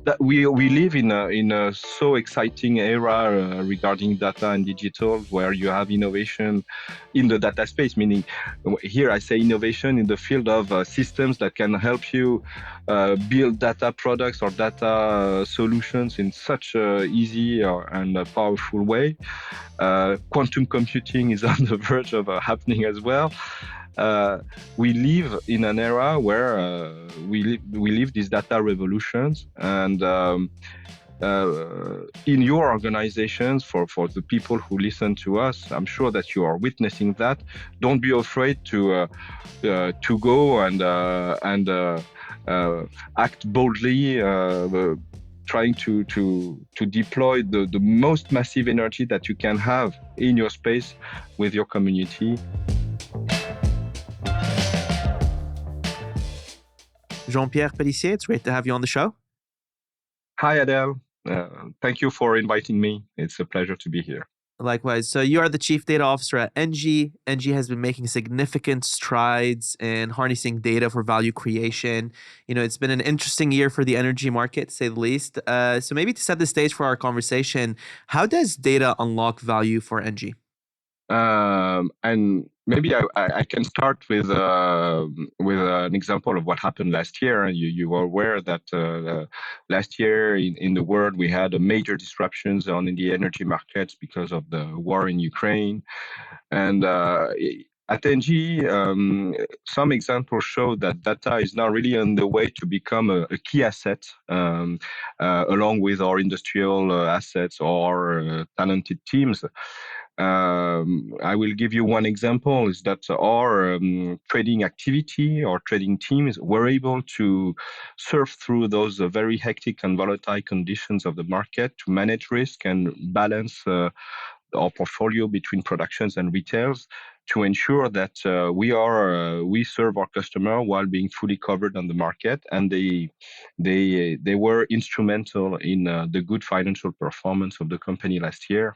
that we live in a so exciting era regarding data and digital, where you have innovation in the data space. Meaning, here I say innovation in the field of systems that can help you build data products or data solutions in such a easy and a powerful way. Quantum computing is on the verge of happening as well. Uh, we live in an era where we live these data revolutions, and in your organizations, for the people who listen to us, I'm sure that you are witnessing that. Don't be afraid to go and act boldly, trying to deploy the most massive energy that you can have in your space with your community. Jean-Pierre Pélicier, it's great to have you on the show. Hi, Adele. Thank you for inviting me. It's a pleasure to be here. Likewise. So you are the Chief Data Officer at ENGIE. ENGIE has been making significant strides in harnessing data for value creation. It's been an interesting year for the energy market, to say the least. So maybe to set the stage for our conversation, how does data unlock value for ENGIE? And maybe I can start with an example of what happened last year. You are aware that last year in the world we had major disruptions on the energy markets because of the war in Ukraine, and at ENGIE, some examples show that data is now really on the way to become a key asset, along with our industrial assets or talented teams. I will give you one example, is that our trading activity or trading teams were able to surf through those very hectic and volatile conditions of the market to manage risk and balance our portfolio between productions and retails, to ensure that we serve our customer while being fully covered on the market, and they were instrumental in the good financial performance of the company last year.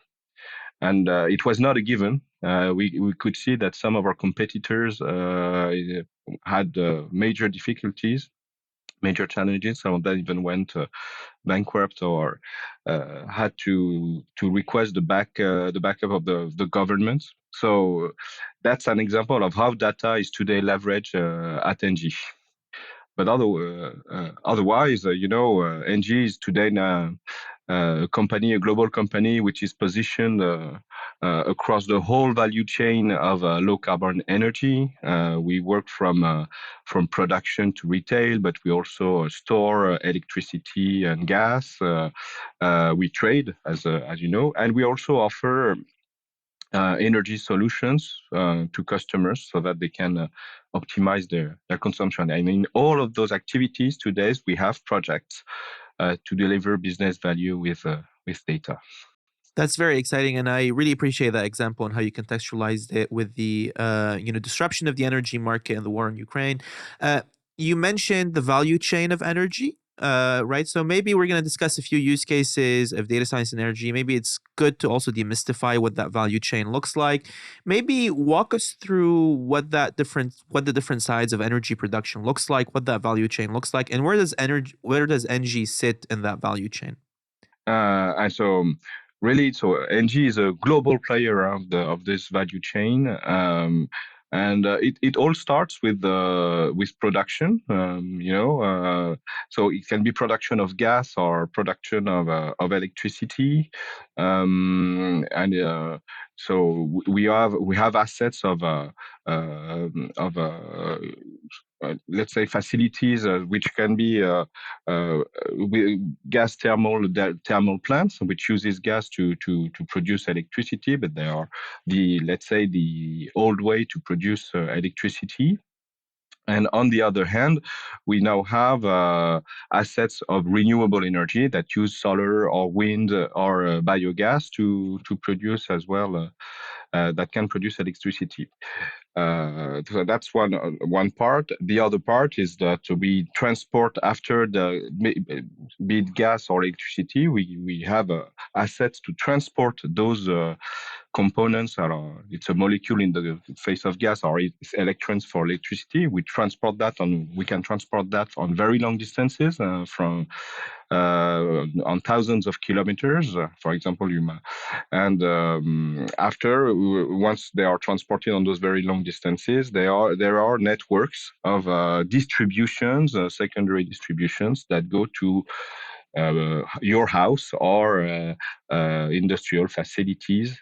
And it was not a given. We could see that some of our competitors had major difficulties, major challenges. Some of them even went bankrupt or had to request the backup of the government. So that's an example of how data is today leveraged at ENGIE. But otherwise, ENGIE is today now a global company, which is positioned across the whole value chain of low carbon energy. We work from production to retail, but we also store electricity and gas. We trade, as you know, and we also offer energy solutions to customers so that they can optimize their consumption. And in all of those activities today, we have projects to deliver business value with data. That's very exciting, and I really appreciate that example and how you contextualized it with the disruption of the energy market and the war in Ukraine. You mentioned the value chain of energy, right? So maybe we're going to discuss a few use cases of data science and energy. Maybe it's good to also demystify what that value chain looks like. Maybe walk us through what the different sides of energy production looks like, what that value chain looks like, and where does ENGIE sit in that value chain? And so ENGIE is a global player of this value chain. And it all starts with production. So it can be production of gas or production of electricity, and so we have assets of let's say facilities which can be gas thermal plants, which uses gas to produce electricity, but they are the old way to produce electricity. And on the other hand, we now have assets of renewable energy that use solar or wind or biogas to produce as well, that can produce electricity. So that's one part. The other part is that we transport after be it gas or electricity. We have assets to transport those components. It's a molecule in the face of gas, or it's electrons for electricity. We can transport that on very long distances on thousands of kilometers. For example, and after once they are transported on those very long distances, there are networks of distributions, secondary distributions that go to your house or industrial facilities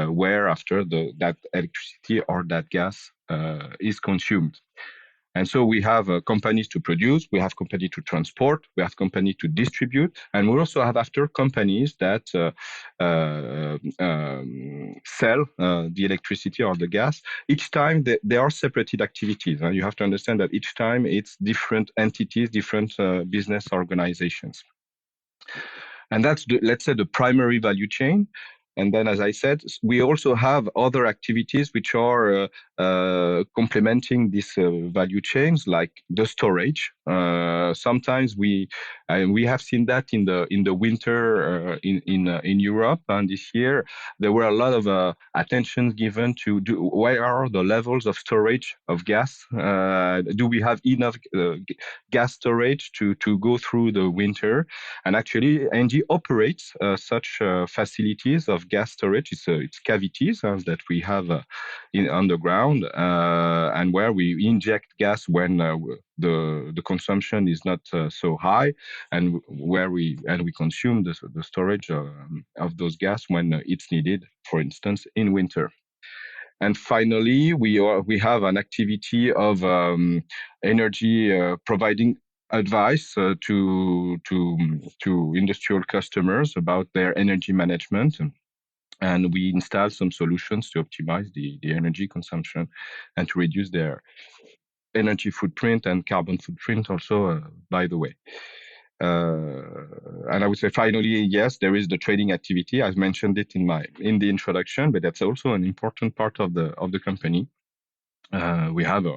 where after that electricity or that gas is consumed. And so we have companies to produce, we have companies to transport, we have companies to distribute, and we also have after companies that sell the electricity or the gas. Each time they are separated activities. You have to understand that each time it's different entities, different business organizations. And that's, let's say, the primary value chain. And then, as I said, we also have other activities which are complementing these value chains, like the storage. Sometimes we have seen that in the winter in Europe, and this year there were a lot of attention given to where are the levels of storage of gas? Do we have enough gas storage to go through the winter? And actually, ENGIE operates such facilities of gas storage. It's cavities that we have in underground, and where we inject gas when the consumption is not so high, and where we consume the storage of those gas when it's needed, for instance, in winter. And finally, we have an activity of energy providing advice to industrial customers about their energy management. And we install some solutions to optimize the energy consumption and to reduce their energy footprint and carbon footprint also, by the way. And I would say finally, yes, there is the trading activity. I've mentioned it in the introduction, but that's also an important part of the company. We have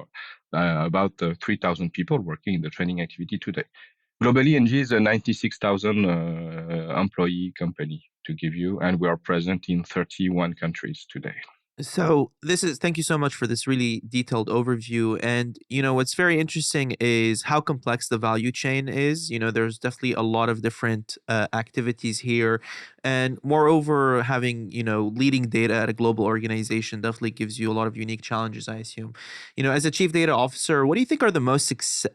about 3,000 people working in the trading activity today. Globally, ENGIE is a 96,000 employee company, to give you, and we are present in 31 countries today. So thank you so much for this really detailed overview. And, what's very interesting is how complex the value chain is. There's definitely a lot of different activities here. And moreover, having, leading data at a global organization definitely gives you a lot of unique challenges, I assume. As a chief data officer, what do you think are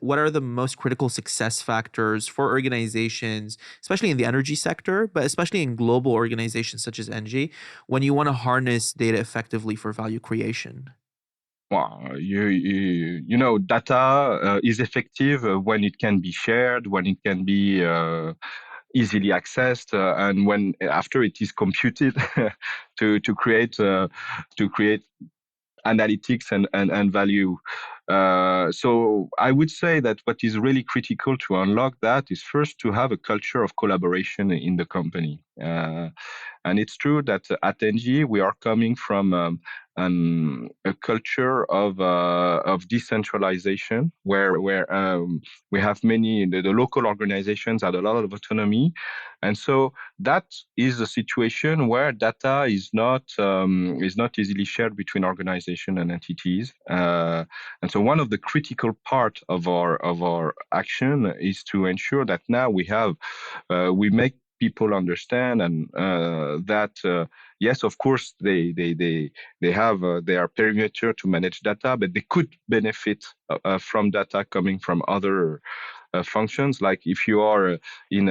what are the most critical success factors for organizations, especially in the energy sector, but especially in global organizations such as ENGIE, when you want to harness data effectively for value creation? Well, data is effective when it can be shared, when it can be easily accessed, and when after it is computed to create analytics and value. So I would say that what is really critical to unlock that is first to have a culture of collaboration in the company. And it's true that at ENGIE we are coming from a culture of decentralization, where we have the local organizations had a lot of autonomy, and so that is a situation where data is not easily shared between organizations and entities. And so one of the critical part of our action is to ensure that now we make people understand, and that yes, of course they have their perimeter to manage data, but they could benefit from data coming from other functions. Like if you are in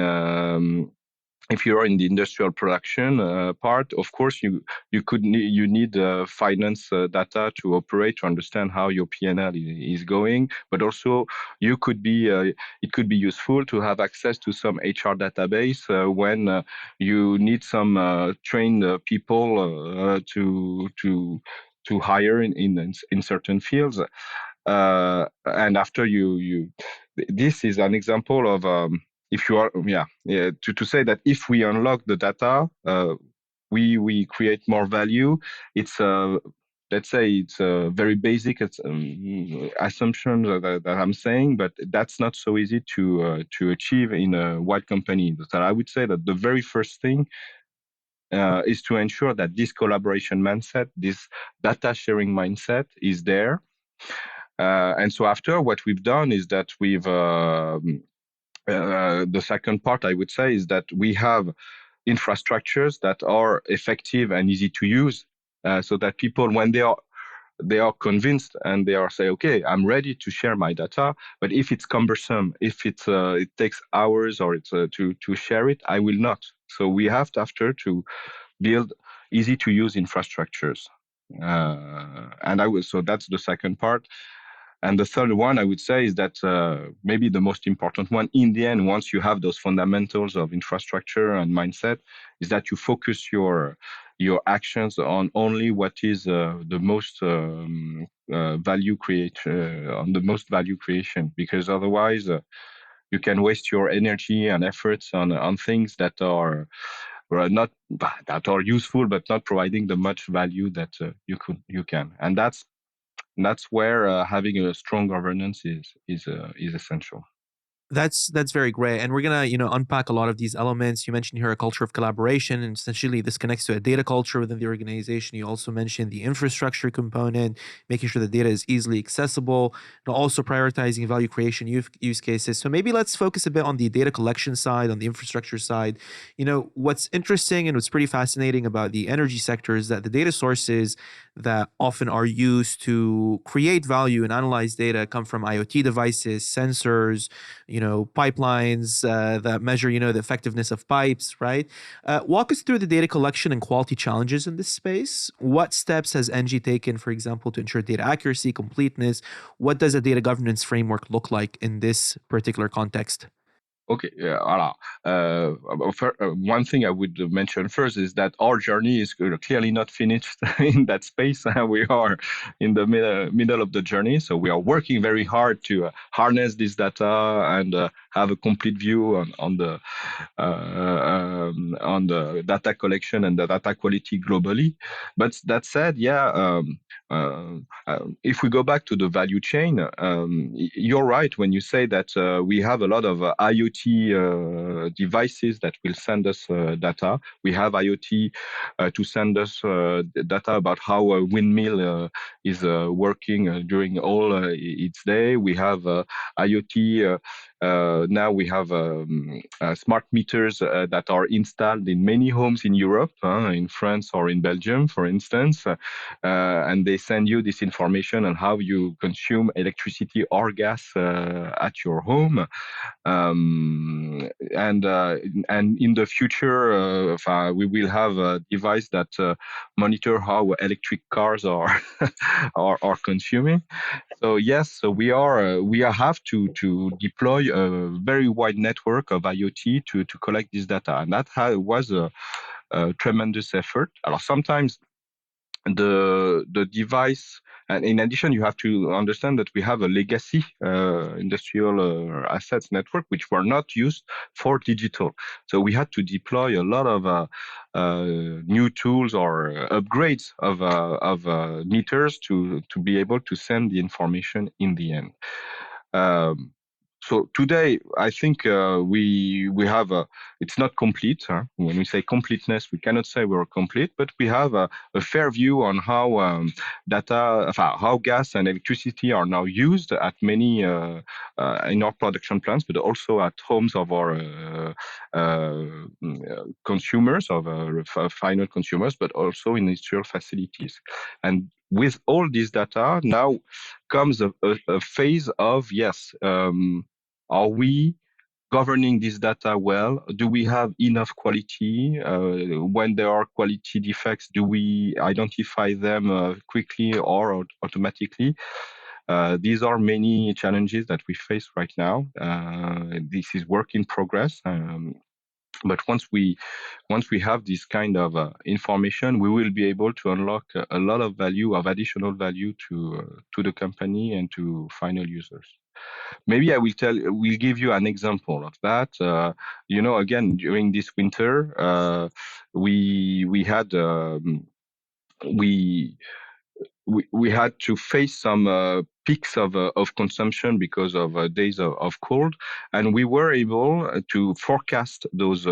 if you are in the industrial production part, of course you need finance data to operate, to understand how your P&L is going. But also it could be useful to have access to some HR database when you need some trained people to hire in certain fields. And after this is an example of if you are, to say that if we unlock the data, we create more value. It's let's say it's a very basic assumption that I'm saying, but that's not so easy to achieve in a wide company. So I would say that the very first thing is to ensure that this collaboration mindset, this data sharing mindset is there. And so after, what we've done is that the second part, I would say, is that we have infrastructures that are effective and easy to use, so that people, when they are convinced and they are say, okay, I'm ready to share my data, but if it's cumbersome, if it takes hours or it's to share it, I will not. So we have to, after, to build easy to use infrastructures. So that's the second part. And the third one, I would say, is that maybe the most important one in the end, once you have those fundamentals of infrastructure and mindset, is that you focus your actions on only what is the most value on the most value creation, because otherwise you can waste your energy and efforts on things that are not that are useful but not providing the much value that you can. And that's where having a strong governance is essential. That's very great, and we're gonna unpack a lot of these elements. You mentioned here a culture of collaboration, and essentially this connects to a data culture within the organization. You also mentioned the infrastructure component, making sure the data is easily accessible, and also prioritizing value creation use cases. So maybe let's focus a bit on the data collection side, on the infrastructure side. What's interesting and what's pretty fascinating about the energy sector is that the data sources that often are used to create value and analyze data come from IoT devices, sensors, pipelines that measure, the effectiveness of pipes, right? Walk us through the data collection and quality challenges in this space. What steps has ENGIE taken, for example, to ensure data accuracy, completeness? What does a data governance framework look like in this particular context? Okay, yeah, voilà. One thing I would mention first is that our journey is clearly not finished in that space. We are in the middle of the journey, so we are working very hard to harness this data and have a complete view on the data collection and the data quality globally. But that said, yeah, if we go back to the value chain, you're right when you say that we have a lot of IoT devices that will send us data. We have IoT to send us data about how a windmill is working during all its day. We have IoT. Now we have smart meters that are installed in many homes in Europe, in France or in Belgium, for instance, and they send you this information on how you consume electricity or gas at your home. And in the future, we will have a device that monitor how electric cars are are consuming. So yes, so we have to deploy a very wide network of IoT to collect this data, and that was a tremendous effort. Sometimes the device, and in addition you have to understand that we have a legacy industrial assets network which were not used for digital, so we had to deploy a lot of new tools or upgrades of meters to be able to send the information in the end. So today, I think we have it's not complete. When we say completeness, we cannot say we're complete, but we have a fair view on how how gas and electricity are now used at many in our production plants, but also at homes of our consumers, of final consumers, but also in industrial facilities. And with all this data, now comes a phase of, yes, are we governing this data well? Do we have enough quality? When there are quality defects, do we identify them quickly or automatically? These are many challenges that we face right now. This is work in progress. But once we have this kind of information, we will be able to unlock a lot of value, of additional value to the company and to final users. Maybe we'll give you an example of that. Again, during this winter, we had we we had to face some peaks of consumption because of days of cold, and we were able to forecast those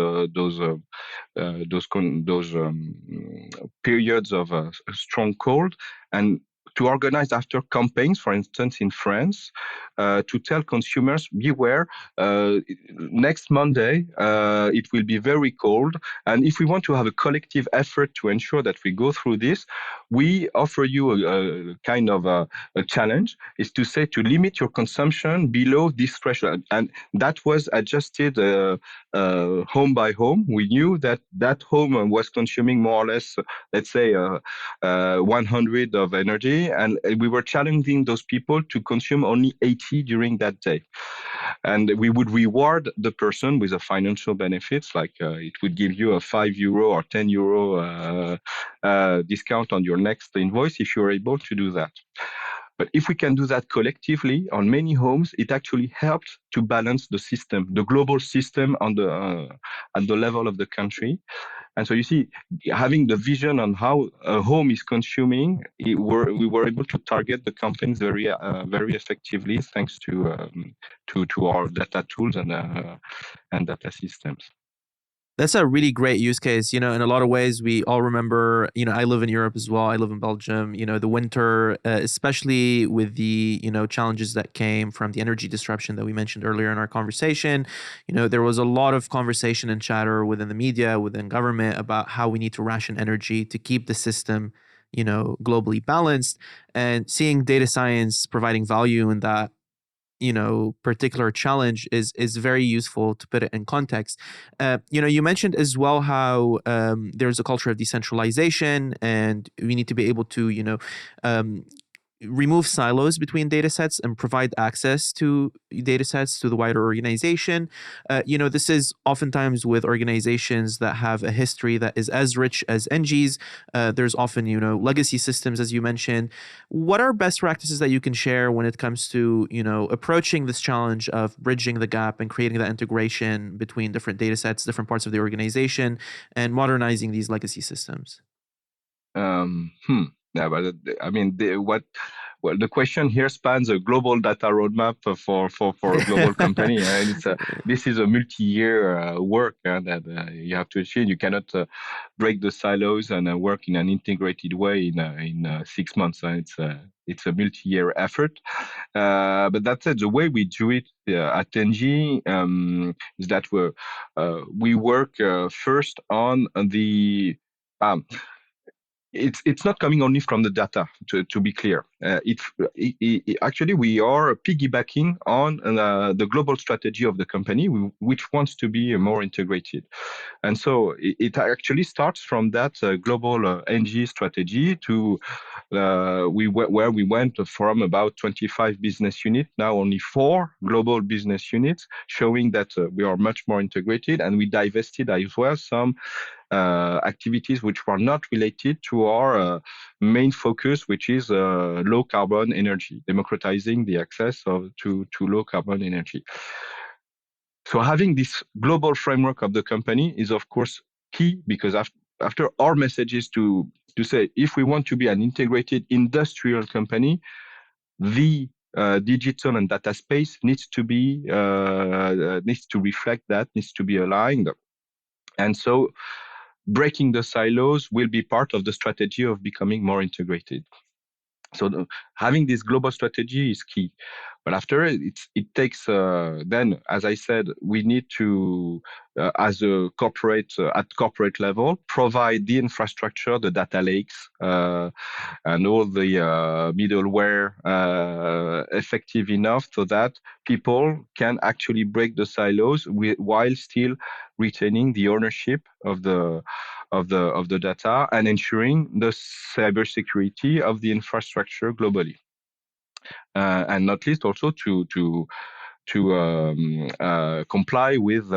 periods of strong cold, and to organize after campaigns, for instance, in France, to tell consumers, beware, next Monday it will be very cold, and if we want to have a collective effort to ensure that we go through this, we offer you a kind of a challenge, is to say to limit your consumption below this threshold, and that was adjusted home by home. We knew that that home was consuming more or less, let's say, 100 of energy, and we were challenging those people to consume only 80 during that day. And we would reward the person with a financial benefits, like it would give you a €5 or €10 discount on your next invoice if you're able to do that. But if we can do that collectively on many homes, it actually helps to balance the system, the global system on at the level of the country. And so you see, having the vision on how a home is consuming, we were able to target the campaigns very effectively, thanks to our data tools and data systems. That's a really great use case. In a lot of ways, we all remember, I live in Europe as well. I live in Belgium. The winter, especially with the, challenges that came from the energy disruption that we mentioned earlier in our conversation. There was a lot of conversation and chatter within the media, within government about how we need to ration energy to keep the system, globally balanced, and seeing data science providing value in that particular challenge is very useful to put it in context. You mentioned as well how there's a culture of decentralization, and we need to be able to remove silos between data sets and provide access to data sets to the wider organization. This is oftentimes with organizations that have a history that is as rich as ENGIE's. There's often, legacy systems, as you mentioned. What are best practices that you can share when it comes to, approaching this challenge of bridging the gap and creating that integration between different data sets, different parts of the organization, and modernizing these legacy systems? Yeah, but I mean, well, the question here spans a global data roadmap for a global company, and this is a multi-year work that you have to achieve. You cannot break the silos and work in an integrated way in 6 months. It's a multi-year effort. But that said, the way we do it at ENGIE is that we work first on the it's not coming only from the data, to be clear. Actually, we are piggybacking on the global strategy of the company, which wants to be more integrated. And so it actually starts from that global ENGIE strategy to where we went from about 25 business units, now only 4 global business units, showing that we are much more integrated, and we divested as well some activities which were not related to our main focus, which is low carbon energy, democratizing the access to low carbon energy. So having this global framework of the company is, of course, key, because after our message is to say, if we want to be an integrated industrial company, the digital and data space needs to reflect that, needs to be aligned. And so breaking the silos will be part of the strategy of becoming more integrated. So having this global strategy is key. But after it takes, then, as I said, we need to, as a corporate, at corporate level, provide the infrastructure, the data lakes, and all the middleware effective enough so that people can actually break the silos while still retaining the ownership of the data and ensuring the cybersecurity of the infrastructure globally. And not least also to comply with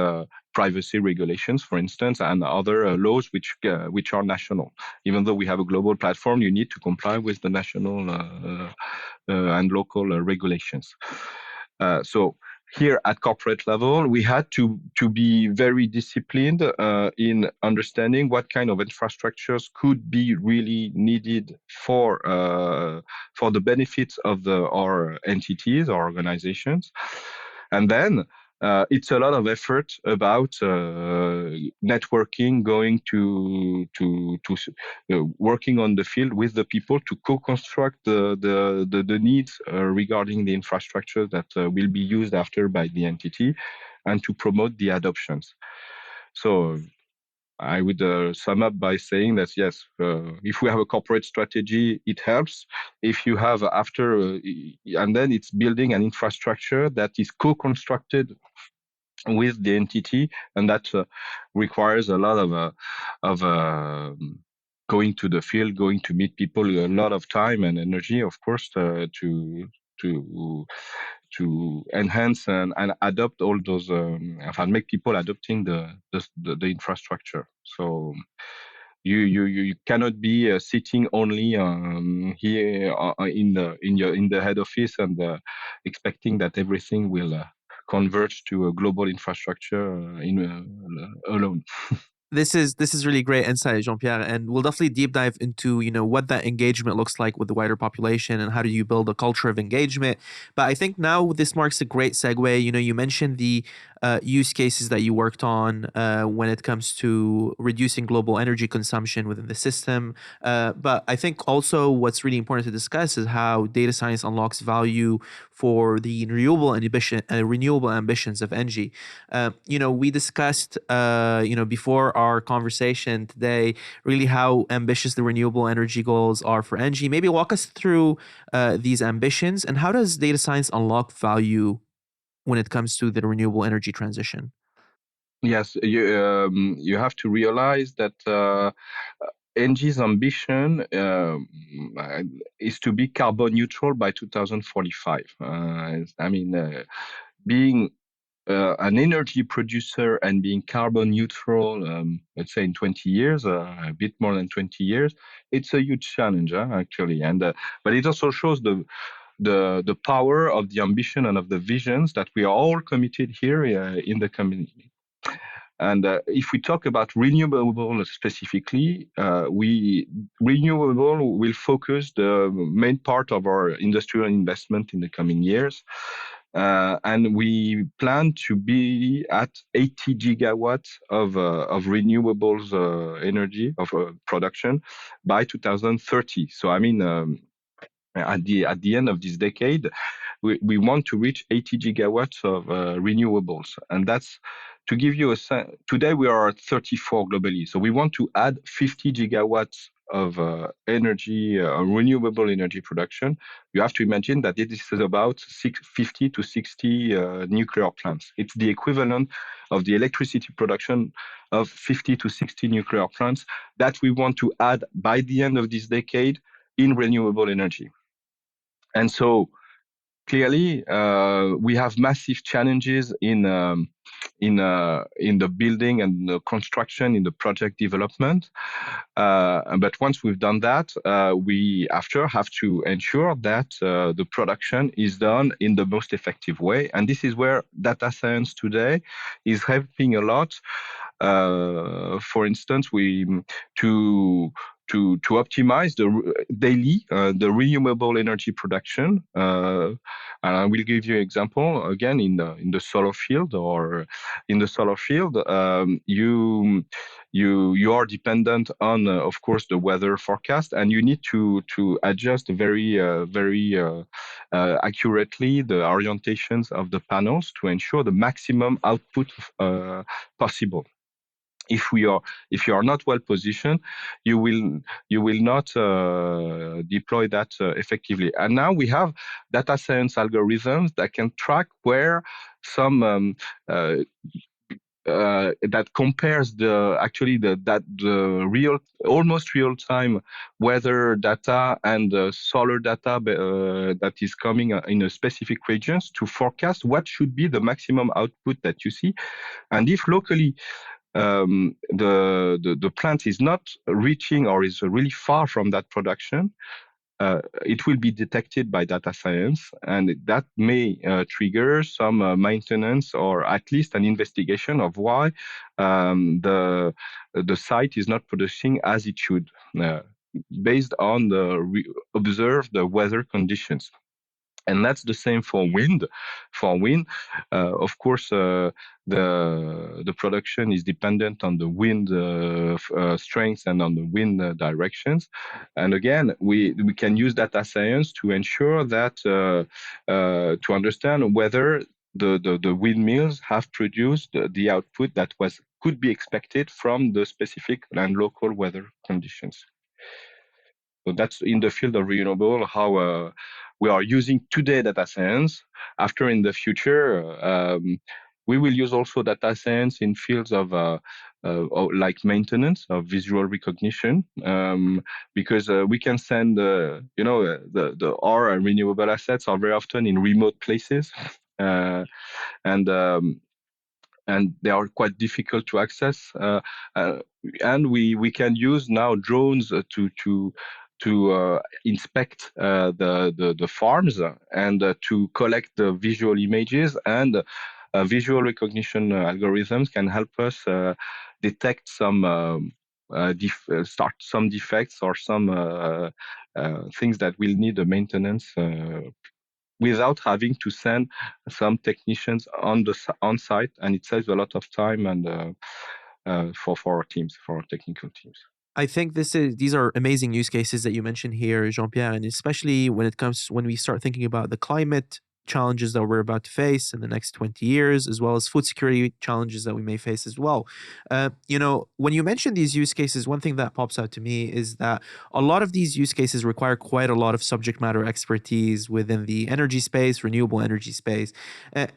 privacy regulations, for instance, and other laws which are national. Even though we have a global platform, you need to comply with the national and local regulations. So here at corporate level, we had to be very disciplined in understanding what kind of infrastructures could be really needed for the benefits of our entities or organizations, and then. It's a lot of effort about networking, going to working on the field with the people to co-construct the needs regarding the infrastructure that will be used after by the entity, and to promote the adoptions. So I would sum up by saying that yes, if we have a corporate strategy, it helps. If you have after, and then it's building an infrastructure that is co-constructed with the entity, and that requires a lot of going to the field, going to meet people, a lot of time and energy, of course, to enhance and adopt all those, and make people adopting the infrastructure. So you cannot be sitting only here in the head office and expecting that everything will converge to a global infrastructure alone. This is really great insight, Jean-Pierre, and we'll definitely deep dive into what that engagement looks like with the wider population and how do you build a culture of engagement. But I think now this marks a great segue. You mentioned the use cases that you worked on when it comes to reducing global energy consumption within the system. But I think also what's really important to discuss is how data science unlocks value for the renewable ambitions of ENGIE. We discussed, before our conversation today, really how ambitious the renewable energy goals are for ENGIE. Maybe walk us through these ambitions, and how does data science unlock value when it comes to the renewable energy transition? Yes, you have to realize that ENGIE's ambition is to be carbon neutral by 2045. Being an energy producer and being carbon neutral, let's say in 20 years, a bit more than 20 years, it's a huge challenge, actually. And but it also shows the power of the ambition and of the visions that we are all committed here in the community. And if we talk about renewable specifically, renewable will focus the main part of our industrial investment in the coming years. And we plan to be at 80 gigawatts of renewables energy of production by 2030. So at the end of this decade, we want to reach 80 gigawatts of renewables, and that's to give you a sense. Today we are at 34 globally, so we want to add 50 gigawatts of energy, renewable energy production. You have to imagine that it is about 50 to 60 nuclear plants. It's the equivalent of the electricity production of 50 to 60 nuclear plants that we want to add by the end of this decade in renewable energy. And so clearly, we have massive challenges in the building and the construction, in the project development. But once we've done that, we after have to ensure that the production is done in the most effective way. And this is where data science today is helping a lot. For instance, to optimize the renewable energy production. And I will give you an example again in the solar field, you are dependent on, of course, the weather forecast, and you need to adjust very accurately the orientations of the panels to ensure the maximum output possible. If you are not well positioned, you will not deploy that effectively. And now we have data science algorithms that can track where some that compares the real, almost real time weather data and solar data that is coming in a specific regions to forecast what should be the maximum output that you see. And if locally the plant is not reaching or is really far from that production, it will be detected by data science, and that may trigger some maintenance or at least an investigation of why the site is not producing as it should, based on the observed weather conditions. And that's the same for wind. For wind, of course, the production is dependent on the wind strength and on the wind directions. And again, we can use data science to ensure that to understand whether the windmills have produced the output that could be expected from the specific and local weather conditions. So that's in the field of renewable, how we are using today data science. After, in the future, we will use also data science in fields of like maintenance of visual recognition, because we can send, our renewable assets are very often in remote places, and and they are quite difficult to access. And we can use now drones to inspect the farms, and to collect the visual images, and visual recognition algorithms can help us detect some start some defects or some things that will need a maintenance, without having to send some technicians on site, and it saves a lot of time and for our teams, for our technical teams. I think these are amazing use cases that you mentioned here, Jean-Pierre, and especially when we start thinking about the climate challenges that we're about to face in the next 20 years, as well as food security challenges that we may face as well. When you mention these use cases, one thing that pops out to me is that a lot of these use cases require quite a lot of subject matter expertise within the energy space, renewable energy space.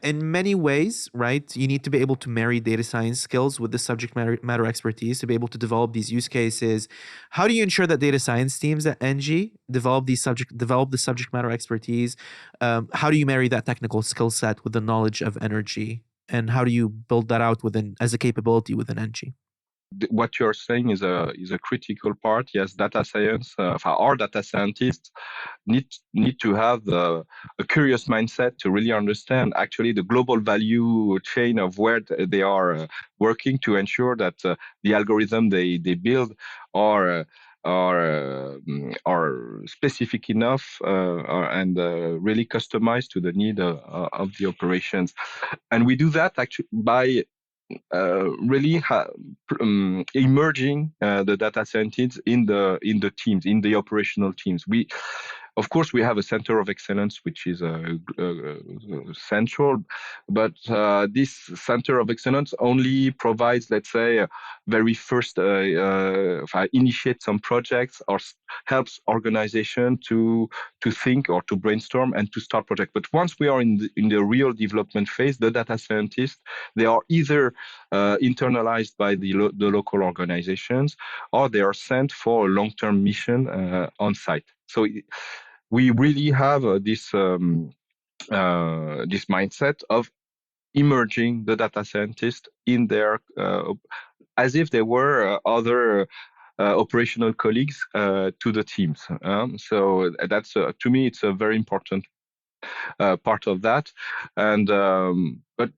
In many ways, right, you need to be able to marry data science skills with the subject matter expertise to be able to develop these use cases. How do you ensure that data science teams at ENGIE develop the subject matter expertise? How do you marry that technical skill set with the knowledge of energy, and how do you build that out as a capability within ENGIE? What you're saying is a critical part. Yes, data science, our data scientists need to have a curious mindset to really understand actually the global value chain of where they are working, to ensure that the algorithm they build are specific enough, and really customized to the need of the operations. And we do that actually by really emerging the data scientists in the teams, in the operational teams. Of course, we have a center of excellence, which is central, but this center of excellence only provides, let's say, very first initiate some projects, or helps organization to think or to brainstorm and to start project. But once we are in the real development phase, the data scientists, they are either internalized by the local organizations, or they are sent for a long-term mission on site. So we really have this mindset of emerging the data scientists in their as if they were other operational colleagues to the teams. So that's to me, it's a very important part of that. And but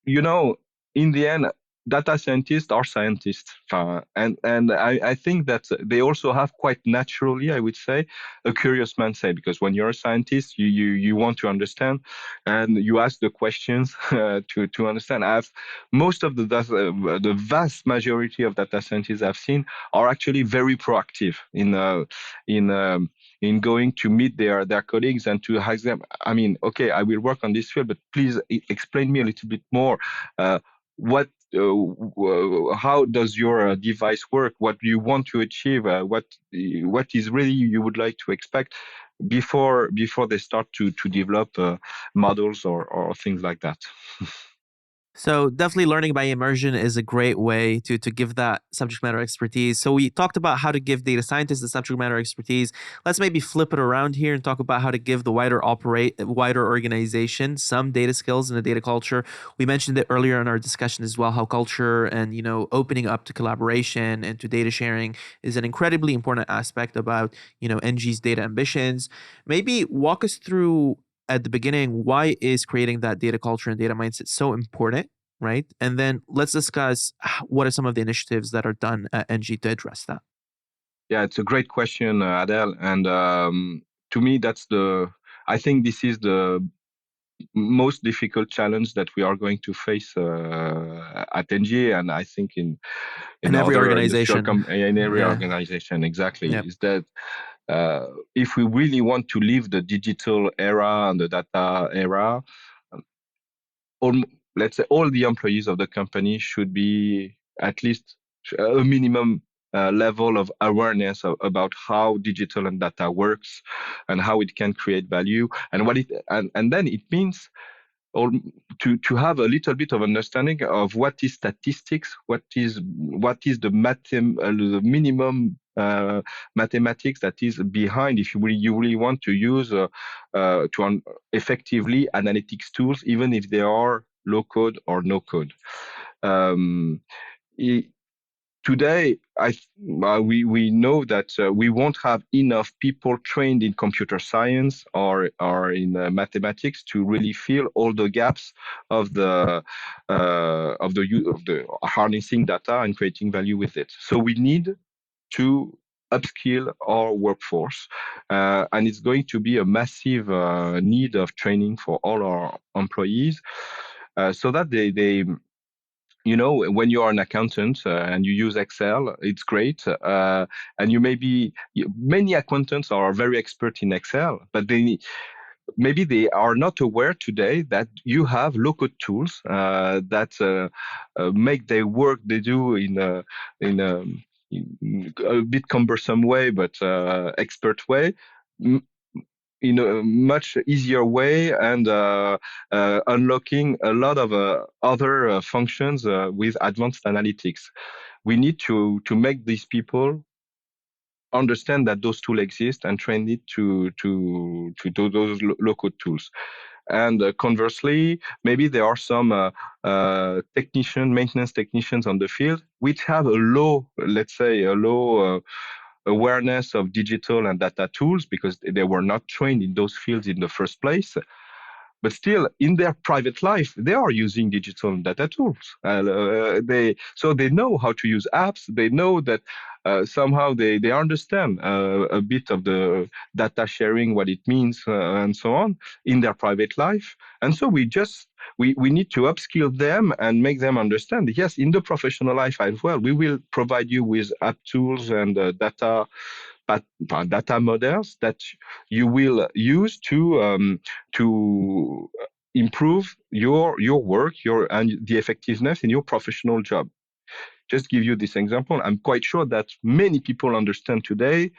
in the end, data scientists are scientists, and I think that they also have, quite naturally, I would say, a curious mindset, because when you're a scientist, you want to understand, and you ask the questions to understand. Most of the vast majority of data scientists I've seen are actually very proactive in in going to meet their colleagues and to ask them, I mean, okay, I will work on this field, but please explain me a little bit more. What how does your device work? What do you want to achieve? What is really you would like to expect before they start to develop models or things like that. So definitely learning by immersion is a great way to give that subject matter expertise. So we talked about how to give data scientists the subject matter expertise. Let's maybe flip it around here and talk about how to give the wider organization some data skills and a data culture. We mentioned it earlier in our discussion as well, how culture and opening up to collaboration and to data sharing is an incredibly important aspect about NG's data ambitions. Maybe walk us through at the beginning, why is creating that data culture and data mindset so important, right? And then let's discuss what are some of the initiatives that are done at ENGIE to address that. Yeah, it's a great question, Adele. And to me, I think this is the most difficult challenge that we are going to face at ENGIE, and I think in In every other industrial organization. in every Yeah. organization. Exactly, Yeah. is that if we really want to leave the digital era and the data era, all, let's say all the employees of the company should be at least a minimum level of awareness about how digital and data works and how it can create value and and then it means or to have a little bit of understanding of what is statistics, what is the minimum mathematics that is behind if you really want to use effectively analytics tools, even if they are low code or no code. Um, Today, we know that we won't have enough people trained in computer science or in mathematics to really fill all the gaps of the harnessing data and creating value with it. So we need to upskill our workforce, and it's going to be a massive need of training for all our employees, so that they when you are an accountant and you use Excel, it's great. And many accountants are very expert in Excel, but maybe they are not aware today that you have low-code tools that make their work they do in a bit cumbersome way, but expert way, in a much easier way, and unlocking a lot of other functions with advanced analytics. We need to make these people understand that those tools exist and train it to do those low-code tools. And conversely, maybe there are some maintenance technicians on the field, which have let's say, a low awareness of digital and data tools because they were not trained in those fields in the first place. But still, in their private life, they are using digital and data tools. So they know how to use apps. They know that somehow they understand a bit of the data sharing, what it means, and so on in their private life. And so we need to upskill them and make them understand. Yes, in the professional life as well, we will provide you with app tools and data models that you will use to improve your work, and the effectiveness in your professional job. Just give you this example. I'm quite sure that many people understand today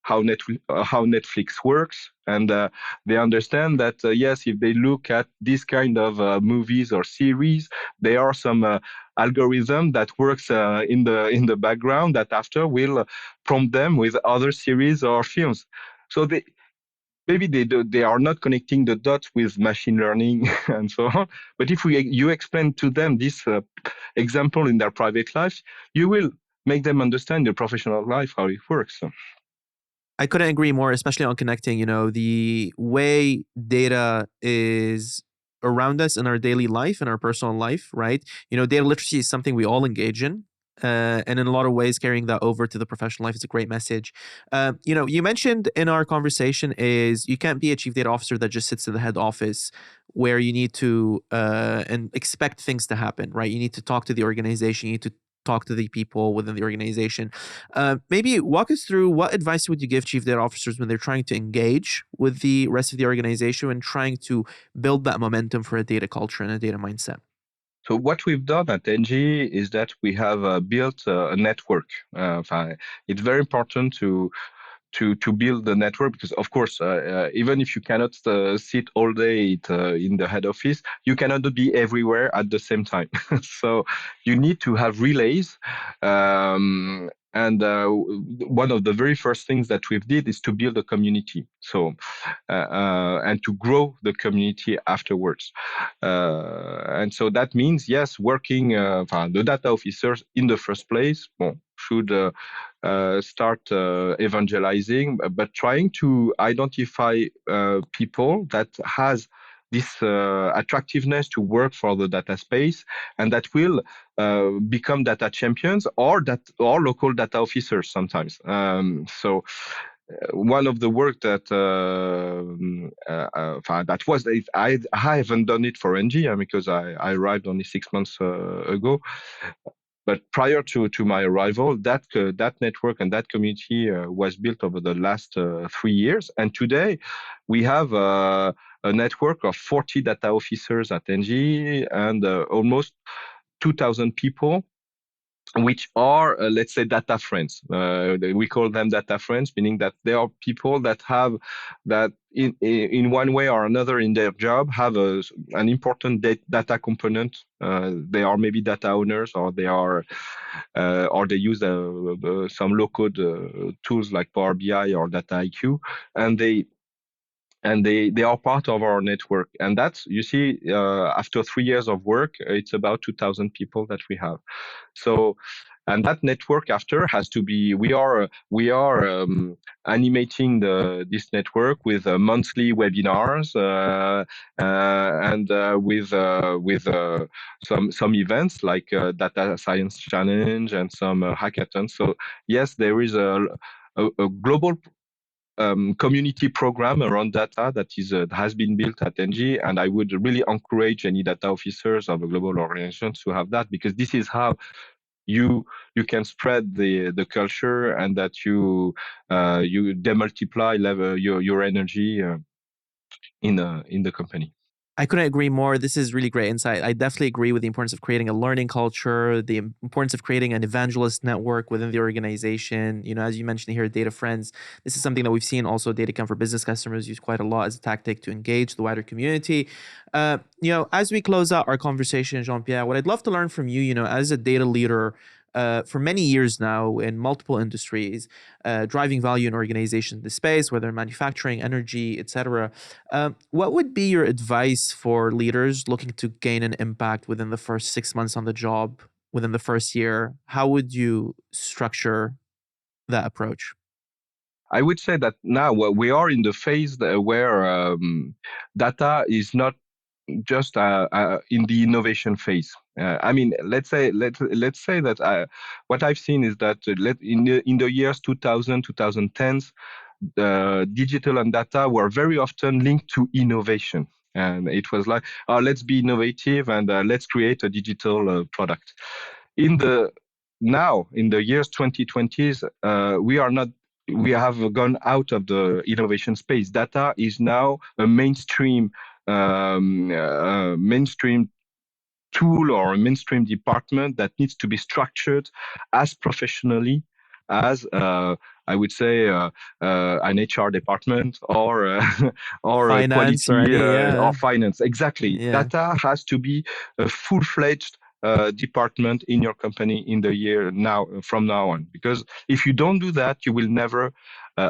how Netflix works, and they understand that yes, if they look at this kind of movies or series, there are some algorithm that works in the background that after will prompt them with other series or films. So maybe they are not connecting the dots with machine learning and so on. But if you explain to them this example in their private life, you will make them understand their professional life how it works. I couldn't agree more, especially on connecting, the way data is around us in our daily life, in our personal life, right? Data literacy is something we all engage in. And in a lot of ways, carrying that over to the professional life is a great message. You mentioned in our conversation is you can't be a chief data officer that just sits in the head office where you need to and expect things to happen, right? You need to talk to the organization. You need to talk to the people within the organization. Maybe walk us through what advice would you give chief data officers when they're trying to engage with the rest of the organization and trying to build that momentum for a data culture and a data mindset? So what we've done at ENGIE is that we have built a network. It's very important to build the network, because of course even if you cannot sit all day in the head office, you cannot be everywhere at the same time. So you need to have relays, and one of the very first things that we've did is to build a community, so and to grow the community afterwards. And so that means, yes, working the data officers in the first place should start evangelizing, but trying to identify people that has this attractiveness to work for the data space, and that will become data champions or local data officers sometimes. So one of the work that that was, I haven't done it for ENGIE because I arrived only 6 months ago. But prior to my arrival, that network and that community was built over the last 3 years. And today we have a network of 40 data officers at ENGIE and almost 2,000 people, which are, let's say, data friends. We call them data friends, meaning that they are people that have that in one way or another in their job have an important data component. They are maybe data owners, or they are, or they use some low-code tools like Power BI or Data IQ, and they are part of our network. And that's, you see, after 3 years of work, it's about 2,000 people that we have. So, and that network after has to be, we are animating this network with monthly webinars and with some events like Data Science Challenge and some hackathons. So yes, there is a global community program around data that has been built at ENGIE, and I would really encourage any data officers of a global organization to have that, because this is how you can spread the culture, and that you demultiply your energy in the company. I couldn't agree more. This is really great insight. I definitely agree with the importance of creating a learning culture, the importance of creating an evangelist network within the organization. You know, as you mentioned here, data friends. This is something that we've seen also Datacom for business customers use quite a lot as a tactic to engage the wider community. You know, as we close out our conversation, Jean-Pierre, what I'd love to learn from you, you know, as a data leader for many years now in multiple industries, driving value in organizations in the space, whether manufacturing, energy, etc. What would be your advice for leaders looking to gain an impact within the first 6 months on the job, within the first year? How would you structure that approach? I would say that now we are in the phase where data is not just in the innovation phase. I mean, let's say that what I've seen is that in the years 2000, 2010s, digital and data were very often linked to innovation. And it was like, let's be innovative and let's create a digital product. In the years 2020s, we have gone out of the innovation space. Data is now a mainstream tool or a mainstream department that needs to be structured as professionally as I would say an HR department or or a Finance or quality any, or yeah. finance. Exactly, Yeah. data has to be a full-fledged department in your company in the year from now on. Because if you don't do that, you will never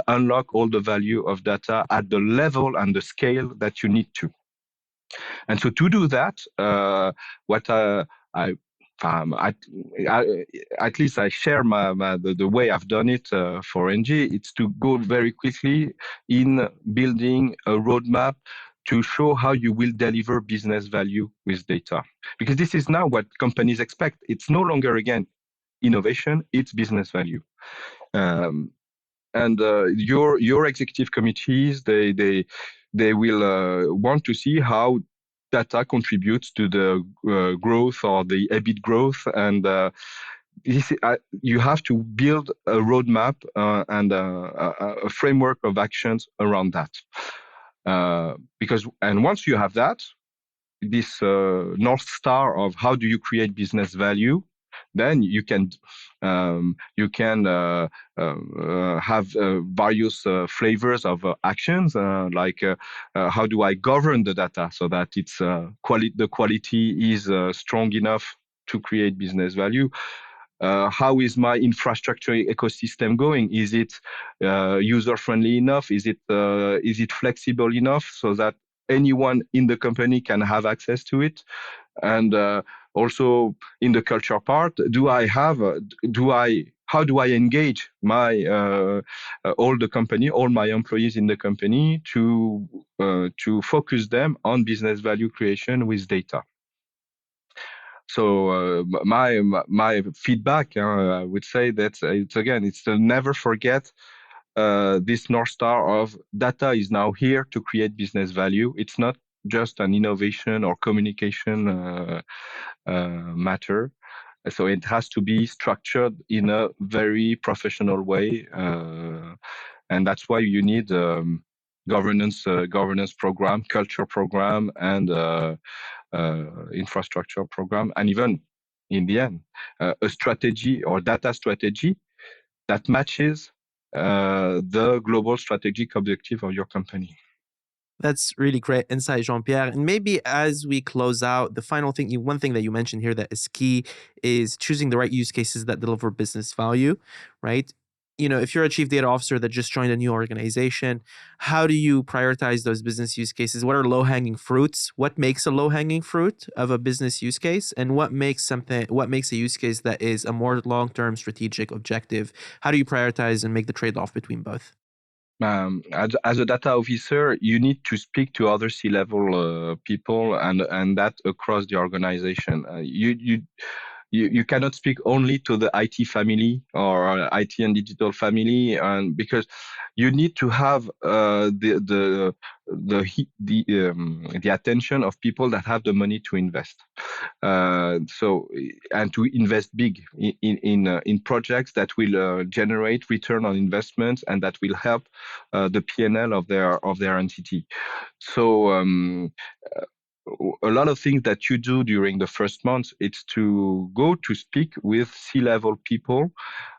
unlock all the value of data at the level and the scale that you need to. And so to do that, what at least I share the way I've done it for ENGIE. It's to go very quickly in building a roadmap to show how you will deliver business value with data. Because this is now what companies expect. It's no longer, again, innovation, it's business value. And your executive committees, they will want to see how data contributes to the growth or the EBIT growth, and you have to build a roadmap and a framework of actions around that. And once you have that, this North Star of how do you create business value, Then you can have various flavors of actions, like how do I govern the data so that it's the quality is strong enough to create business value. How is my infrastructure ecosystem going? Is it user friendly enough? Is it flexible enough so that anyone in the company can have access to it? And also in the culture part, how do I engage my all the company, all my employees in the company to focus them on business value creation with data? So my feedback, I would say that it's to never forget this North Star of data is now here to create business value. It's not just an innovation or communication matter. So it has to be structured in a very professional way, and that's why you need governance program, culture program, and infrastructure program, and even in the end, a strategy or data strategy that matches the global strategic objective of your company. That's really great insight, Jean-Pierre. And maybe as we close out, the final thing, one thing that you mentioned here that is key is choosing the right use cases that deliver business value, right? If you're a chief data officer that just joined a new organization, how do you prioritize those business use cases? What are low-hanging fruits? What makes a low-hanging fruit of a business use case? And what makes a use case that is a more long-term strategic objective? How do you prioritize and make the trade-off between both? As a data officer, you need to speak to other C-level people, and that across the organization. You cannot speak only to the IT family or IT and digital family, and because you need to have the attention of people that have the money to invest. And to invest big in projects that will generate return on investment and that will help the P&L of their entity. So a lot of things that you do during the first month, it's to go to speak with C-level people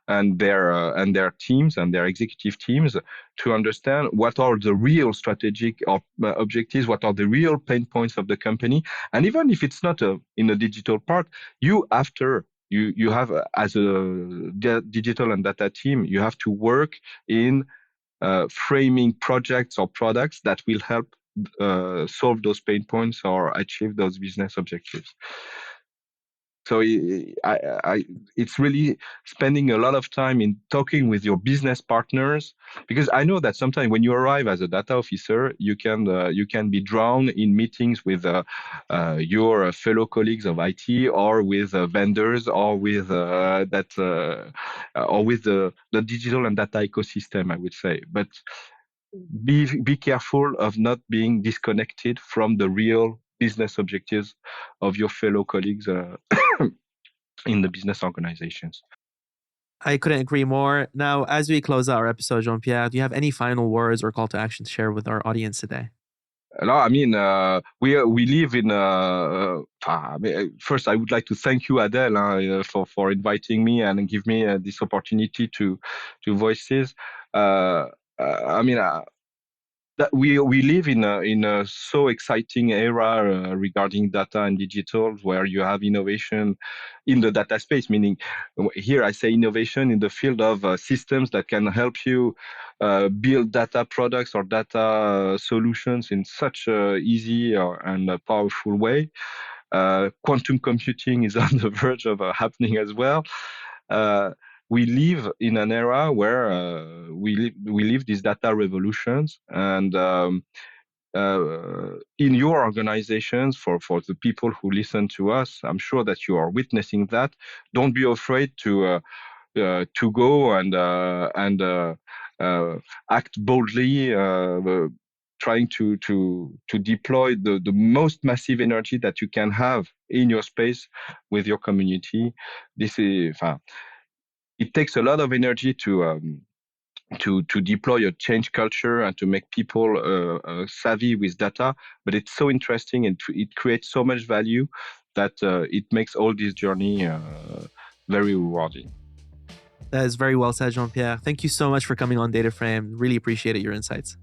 and their teams and their executive teams to understand what are the real strategic objectives, what are the real pain points of the company, and even if it's not in the digital part, you have as a digital and data team, you have to work in framing projects or products that will help solve those pain points or achieve those business objectives. So it's really spending a lot of time in talking with your business partners, because I know that sometimes when you arrive as a data officer, you can be drawn in meetings with your fellow colleagues of IT or with vendors or with or with the digital and data ecosystem, I would say. But be careful of not being disconnected from the real business objectives of your fellow colleagues in the business organizations. I couldn't agree more. Now, as we close out our episode, Jean-Pierre, do you have any final words or call to action to share with our audience today? No, I mean, we live in. First, I would like to thank you, Adele, for inviting me and give me this opportunity to voice this. I mean, that we live in a so exciting era regarding data and digital, where you have innovation in the data space. Meaning, here I say innovation in the field of systems that can help you build data products or data solutions in such a easy and a powerful way. Quantum computing is on the verge of happening as well. We live in an era where we live these data revolutions, and in your organizations, for the people who listen to us, I'm sure that you are witnessing that. Don't be afraid to go and act boldly, trying to deploy the most massive energy that you can have in your space with your community. It takes a lot of energy to deploy a change culture and to make people savvy with data, but it's so interesting and it creates so much value that it makes all this journey very rewarding. That is very well said, Jean-Pierre. Thank you so much for coming on DataFrame. Really appreciated your insights.